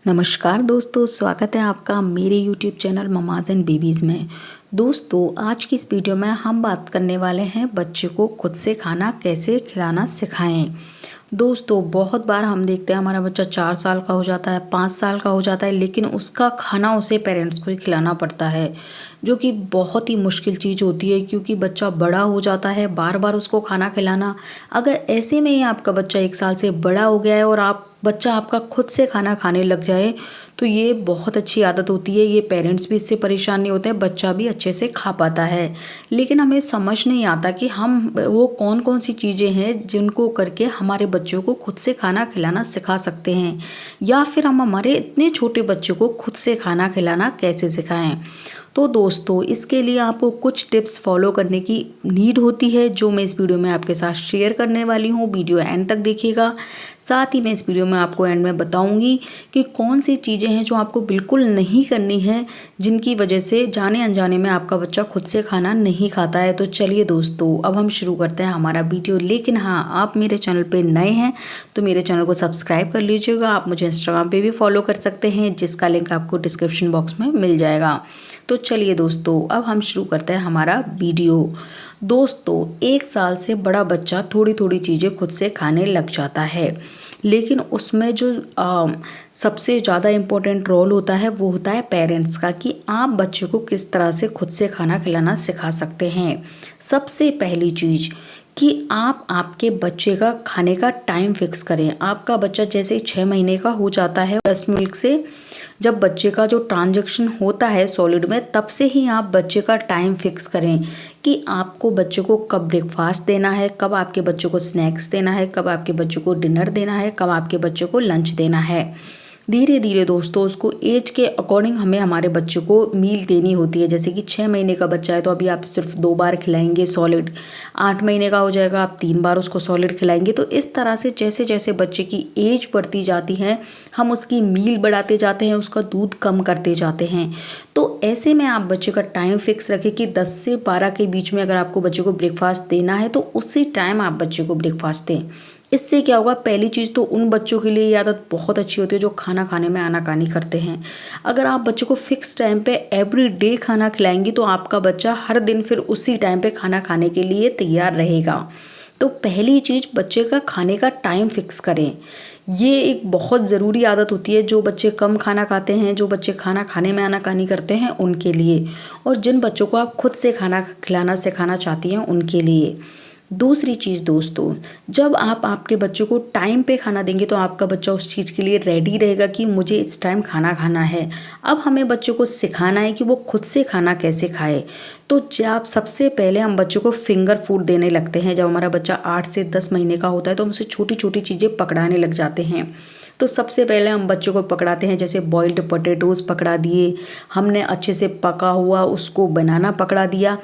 नमस्कार दोस्तों, स्वागत है आपका मेरे YouTube channel mama's and babies में। दोस्तों, आज की इस वीडियो में हम बात करने वाले हैं बच्चे को खुद से खाना कैसे खिलाना सिखाएं। दोस्तों, बहुत बार हम देखते हैं हमारा बच्चा 4 साल का हो जाता है, 5 साल का हो जाता है, लेकिन उसका खाना उसे पेरेंट्स को ही खिलाना पड़ता है, जो कि बहुत ही मुश्किल चीज़ होती है क्योंकि बच्चा बड़ा हो जाता है, बार बार उसको खाना खिलाना। अगर ऐसे में ही आपका बच्चा 1 साल से बड़ा हो गया है और बच्चा आपका खुद से खाना खाने लग जाए, तो ये बहुत अच्छी आदत होती है। ये पेरेंट्स भी इससे परेशान नहीं होते हैं, बच्चा भी अच्छे से खा पाता है। लेकिन हमें समझ नहीं आता कि हम वो कौन कौन सी चीज़ें हैं जिनको करके हमारे बच्चों को खुद से खाना खिलाना सिखा सकते हैं, या फिर हम हमारे इतने छोटे बच्चों को खुद से खाना खिलाना कैसे सिखाएं। तो दोस्तों, इसके लिए आपको कुछ टिप्स फॉलो करने की नीड होती है, जो मैं इस वीडियो में आपके साथ शेयर करने वाली हूँ। वीडियो एंड तक देखिएगा। साथ ही मैं इस वीडियो में आपको एंड में बताऊंगी कि कौन सी चीज़ें हैं जो आपको बिल्कुल नहीं करनी है, जिनकी वजह से जाने अनजाने में आपका बच्चा खुद से खाना नहीं खाता है। तो चलिए दोस्तों, अब हम शुरू करते हैं हमारा वीडियो। लेकिन हाँ, आप मेरे चैनल पे नए हैं तो मेरे चैनल को सब्सक्राइब कर लीजिएगा। आप मुझे इंस्टाग्राम पे भी फॉलो कर सकते हैं, जिसका लिंक आपको डिस्क्रिप्शन बॉक्स में मिल जाएगा। तो चलिए दोस्तों, अब हम शुरू करते हैं हमारा वीडियो। दोस्तों, 1 साल से बड़ा बच्चा थोड़ी थोड़ी चीज़ें खुद से खाने लग जाता है, लेकिन उसमें जो सबसे ज़्यादा इम्पोर्टेंट रोल होता है वो होता है पेरेंट्स का, कि आप बच्चे को किस तरह से खुद से खाना खिलाना सिखा सकते हैं। सबसे पहली चीज़ कि आप आपके बच्चे का खाने का टाइम फिक्स करें। आपका बच्चा जैसे 6 महीने का हो जाता है, ब्रेस्ट मिल्क से जब बच्चे का जो ट्रांजैक्शन होता है सॉलिड में, तब से ही आप बच्चे का टाइम फिक्स करें कि आपको बच्चे को कब ब्रेकफास्ट देना है, कब आपके बच्चे को स्नैक्स देना है, कब आपके बच्चे को डिनर देना है, कब आपके बच्चे को लंच देना है। धीरे धीरे दोस्तों, उसको एज के अकॉर्डिंग हमें हमारे बच्चे को मील देनी होती है। जैसे कि 6 महीने का बच्चा है तो अभी आप सिर्फ 2 बार खिलाएंगे सॉलिड। 8 महीने का हो जाएगा, आप 3 बार उसको सॉलिड खिलाएंगे। तो इस तरह से जैसे जैसे बच्चे की एज बढ़ती जाती है, हम उसकी मील बढ़ाते जाते हैं, उसका दूध कम करते जाते हैं। तो ऐसे में आप बच्चे का टाइम फिक्स रखें कि 10 से 12 के बीच में अगर आपको बच्चे को ब्रेकफास्ट देना है तो उसी टाइम आप बच्चे को ब्रेकफास्ट दें। इससे क्या होगा, पहली चीज़ तो उन बच्चों के लिए ये आदत बहुत अच्छी होती है जो खाना खाने में आनाकानी करते हैं। अगर आप बच्चे को फिक्स टाइम पे एवरी डे खाना खिलाएंगी तो आपका बच्चा हर दिन फिर उसी टाइम पे खाना खाने के लिए तैयार रहेगा। तो पहली चीज़, बच्चे का खाने का टाइम फिक्स करें। ये एक बहुत ज़रूरी आदत होती है जो बच्चे कम खाना खाते हैं, जो बच्चे खाना खाने में आनाकानी करते हैं उनके लिए, और जिन बच्चों को आप खुद से खाना खिलाना सिखाना चाहती हैं उनके लिए। दूसरी चीज़ दोस्तों, जब आप आपके बच्चों को टाइम पे खाना देंगे तो आपका बच्चा उस चीज़ के लिए रेडी रहेगा कि मुझे इस टाइम खाना खाना है। अब हमें बच्चों को सिखाना है कि वो खुद से खाना कैसे खाए। तो जब सबसे पहले हम बच्चों को फिंगर फूड देने लगते हैं। जब हमारा बच्चा 8 से 10 महीने का होता है तो हम उसे छोटी छोटी चीज़ें पकड़ाने लग जाते हैं। तो सबसे पहले हम बच्चों को पकड़ाते हैं, जैसे बॉइल्ड पोटैटोज़ पकड़ा दिए, हमने अच्छे से पका हुआ उसको बनाना पकड़ा दिया।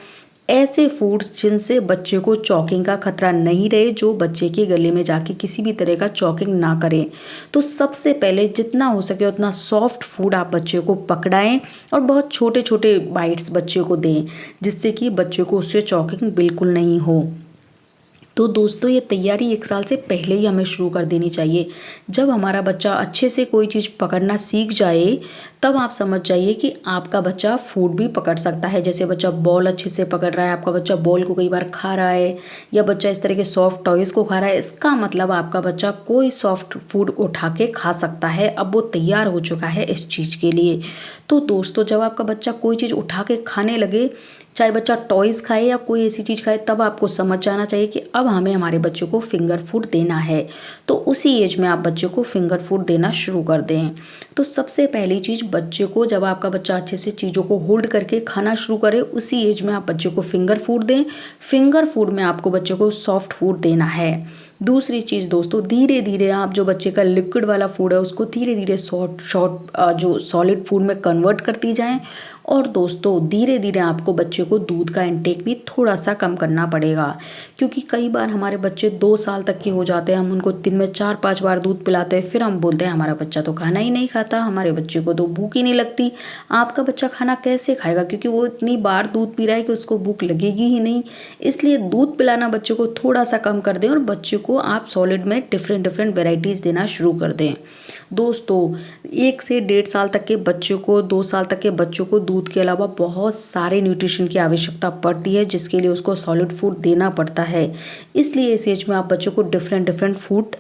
ऐसे फूड्स जिनसे बच्चे को चॉकिंग का खतरा नहीं रहे, जो बच्चे के गले में जाके किसी भी तरह का चॉकिंग ना करें। तो सबसे पहले जितना हो सके उतना सॉफ्ट फूड आप बच्चे को पकड़ाएं और बहुत छोटे छोटे बाइट्स बच्चे को दें, जिससे कि बच्चे को उससे चॉकिंग बिल्कुल नहीं हो। तो दोस्तों, ये तैयारी 1 साल से पहले ही हमें शुरू कर देनी चाहिए। जब हमारा बच्चा अच्छे से कोई चीज़ पकड़ना सीख जाए, तब आप समझ जाइए कि आपका बच्चा फूड भी पकड़ सकता है। जैसे बच्चा बॉल अच्छे से पकड़ रहा है, आपका बच्चा बॉल को कई बार खा रहा है, या बच्चा इस तरह के सॉफ्ट टॉयज़ को खा रहा है, इसका मतलब आपका बच्चा कोई सॉफ्ट फूड उठा के खा सकता है। अब वो तैयार हो चुका है इस चीज़ के लिए। तो दोस्तों, जब आपका बच्चा कोई चीज़ उठा के खाने लगे, चाहे बच्चा टॉयज़ खाए या कोई ऐसी चीज़ खाए, तब आपको समझ जाना चाहिए कि अब हमें हमारे बच्चों को फिंगर फूड देना है। तो उसी एज में आप बच्चे को फिंगर फूड देना शुरू कर दें। तो सबसे पहली चीज़, बच्चे को जब आपका बच्चा अच्छे से चीज़ों को होल्ड करके खाना शुरू करे, उसी एज में आप बच्चे को फिंगर फूड दें। फिंगर फूड में आपको बच्चे को सॉफ्ट फूड देना है। दूसरी चीज़ दोस्तों, धीरे धीरे आप जो बच्चे का लिक्विड वाला फूड है उसको धीरे धीरे शॉर्ट जो सॉलिड फूड में कन्वर्ट करती जाएं, और दोस्तों धीरे धीरे आपको बच्चे को दूध का इंटेक भी थोड़ा सा कम करना पड़ेगा, क्योंकि कई बार हमारे बच्चे 2 साल तक के हो जाते हैं, हम उनको दिन में 4-5 बार दूध पिलाते हैं, फिर हम बोलते हैं हमारा बच्चा तो खाना ही नहीं खाता, हमारे बच्चे को तो भूख ही नहीं लगती। आपका बच्चा खाना कैसे खाएगा, क्योंकि वो इतनी बार दूध पी रहा है कि उसको भूख लगेगी ही नहीं। इसलिए दूध पिलाना बच्चे को थोड़ा सा कम कर दें और बच्चे को आप सॉलिड में डिफरेंट डिफरेंट वेराइटीज़ देना शुरू कर दें। दोस्तों 1 से 1.5 साल तक के बच्चों को, 2 साल तक के बच्चों को दूध के अलावा बहुत सारे न्यूट्रिशन की आवश्यकता पड़ती है, जिसके लिए उसको सॉलिड फूड देना पड़ता है। इसलिए इस एज में आप बच्चों को डिफरेंट डिफरेंट फूड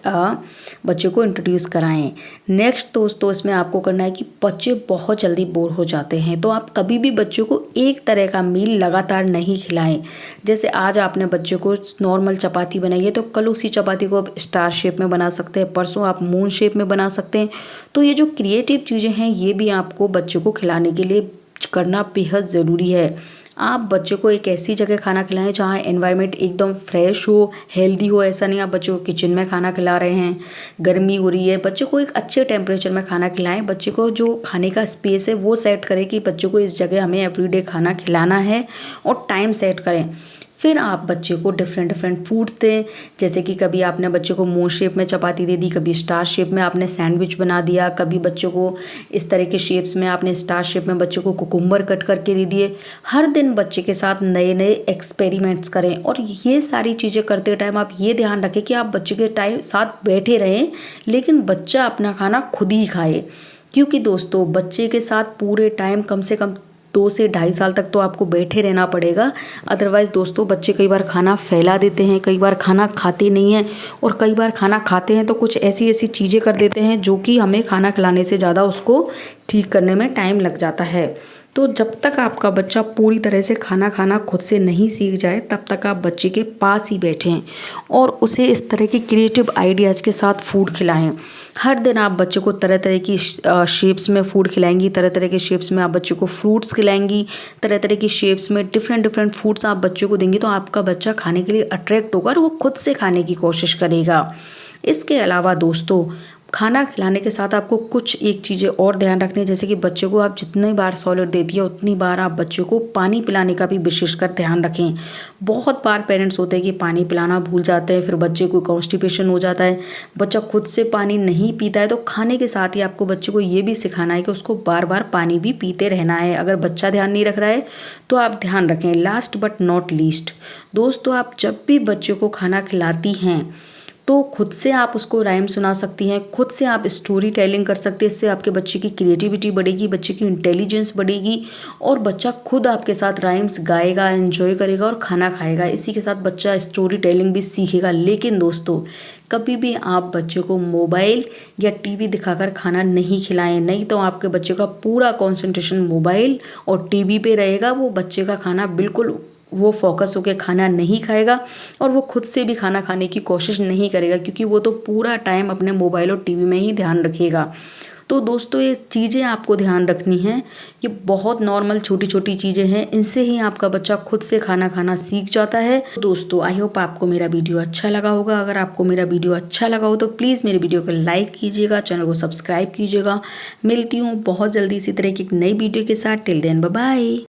बच्चों को इंट्रोड्यूस कराएं। नेक्स्ट दोस्तों इसमें आपको करना है कि बच्चे बहुत जल्दी बोर हो जाते हैं, तो आप कभी भी बच्चों को एक तरह का मील लगातार नहीं खिलाएं। जैसे आज आपने बच्चे को नॉर्मल चपाती बनाई है, तो कल उसी चपाती को आप स्टार शेप में बना सकते हैं, परसों आप मून शेप में बना सकते हैं। तो ये जो क्रिएटिव चीज़ें हैं ये भी आपको बच्चों को खिलाने के लिए करना बेहद ज़रूरी है। आप बच्चे को एक ऐसी जगह खाना खिलाएं जहाँ एनवायरनमेंट एकदम फ्रेश हो, हेल्दी हो। ऐसा नहीं आप बच्चों को किचन में खाना खिला रहे हैं, गर्मी हो रही है, बच्चे को एक अच्छे टेम्परेचर में खाना खिलाएं। बच्चे को जो खाने का स्पेस है वो सेट करें कि बच्चों को इस जगह हमें एवरीडे खाना खिलाना है, और टाइम सेट करें। फिर आप बच्चे को डिफरेंट डिफरेंट फूड्स दें, जैसे कि कभी आपने बच्चे को मून शेप में चपाती दे दी, कभी स्टार शेप में आपने सैंडविच बना दिया, कभी बच्चों को इस तरह के शेप्स में आपने स्टार शेप में बच्चों को कुकुम्बर कट करके दे दिए। हर दिन बच्चे के साथ नए नए एक्सपेरिमेंट्स करें, और ये सारी चीज़ें करते टाइम आप ये ध्यान रखें कि आप बच्चे के टाइम साथ बैठे रहें, लेकिन बच्चा अपना खाना खुद ही खाए। क्योंकि दोस्तों बच्चे के साथ पूरे टाइम कम से कम 2 से 2.5 साल तक तो आपको बैठे रहना पड़ेगा। अदरवाइज़ दोस्तों बच्चे कई बार खाना फैला देते हैं, कई बार खाना खाते नहीं हैं, और कई बार खाना खाते हैं तो कुछ ऐसी ऐसी चीज़ें कर देते हैं जो कि हमें खाना खिलाने से ज़्यादा उसको ठीक करने में टाइम लग जाता है। तो जब तक आपका बच्चा पूरी तरह से खाना खाना खुद से नहीं सीख जाए, तब तक आप बच्चे के पास ही बैठें और उसे इस तरह के क्रिएटिव आइडियाज़ के साथ फूड खिलाएं। हर दिन आप बच्चे को तरह तरह की शेप्स में फूड खिलाएंगी, तरह तरह के शेप्स में आप बच्चे को फ्रूट्स खिलाएंगी, तरह तरह की शेप्स में डिफरेंट डिफरेंट फूड्स आप बच्चों को देंगी, तो आपका बच्चा खाने के लिए अट्रैक्ट होगा और वो खुद से खाने की कोशिश करेगा। इसके अलावा दोस्तों खाना खिलाने के साथ आपको कुछ एक चीज़ें और ध्यान रखनी है, जैसे कि बच्चे को आप जितनी बार सॉलिड देती है उतनी बार आप बच्चे को पानी पिलाने का भी विशेषकर ध्यान रखें। बहुत बार पेरेंट्स होते हैं कि पानी पिलाना भूल जाते हैं, फिर बच्चे को कॉन्स्टिपेशन हो जाता है, बच्चा खुद से पानी नहीं पीता है। तो खाने के साथ ही आपको बच्चे को ये भी सिखाना है कि उसको बार बार पानी भी पीते रहना है। अगर बच्चा ध्यान नहीं रख रहा है तो आप ध्यान रखें। लास्ट बट नॉट लीस्ट दोस्तों, आप जब भी बच्चे को खाना खिलाती हैं तो खुद से आप उसको राइम सुना सकती हैं, खुद से आप स्टोरी टेलिंग कर सकते हैं। इससे आपके बच्चे की क्रिएटिविटी बढ़ेगी, बच्चे की इंटेलिजेंस बढ़ेगी, और बच्चा खुद आपके साथ राइम्स गाएगा, एंजॉय करेगा और खाना खाएगा। इसी के साथ बच्चा स्टोरी टेलिंग भी सीखेगा। लेकिन दोस्तों कभी भी आप बच्चे को मोबाइल या टीवी दिखाकर खाना नहीं खिलाएं, नहीं तो आपके बच्चे का पूरा कंसंट्रेशन मोबाइल और टीवी पे रहेगा। वो बच्चे का खाना बिल्कुल वो फोकस होकर खाना नहीं खाएगा, और वो खुद से भी खाना खाने की कोशिश नहीं करेगा, क्योंकि वो तो पूरा टाइम अपने मोबाइल और टीवी में ही ध्यान रखेगा। तो दोस्तों ये चीज़ें आपको ध्यान रखनी है, ये बहुत नॉर्मल छोटी छोटी चीज़ें हैं, इनसे ही आपका बच्चा खुद से खाना खाना सीख जाता है। दोस्तों आई होप आपको मेरा वीडियो अच्छा लगा होगा। अगर आपको मेरा वीडियो अच्छा लगा हो तो प्लीज़ मेरे वीडियो को लाइक कीजिएगा, चैनल को सब्सक्राइब कीजिएगा। मिलती हूँ बहुत जल्दी इसी तरह की एक नई वीडियो के साथ। Till then bye bye.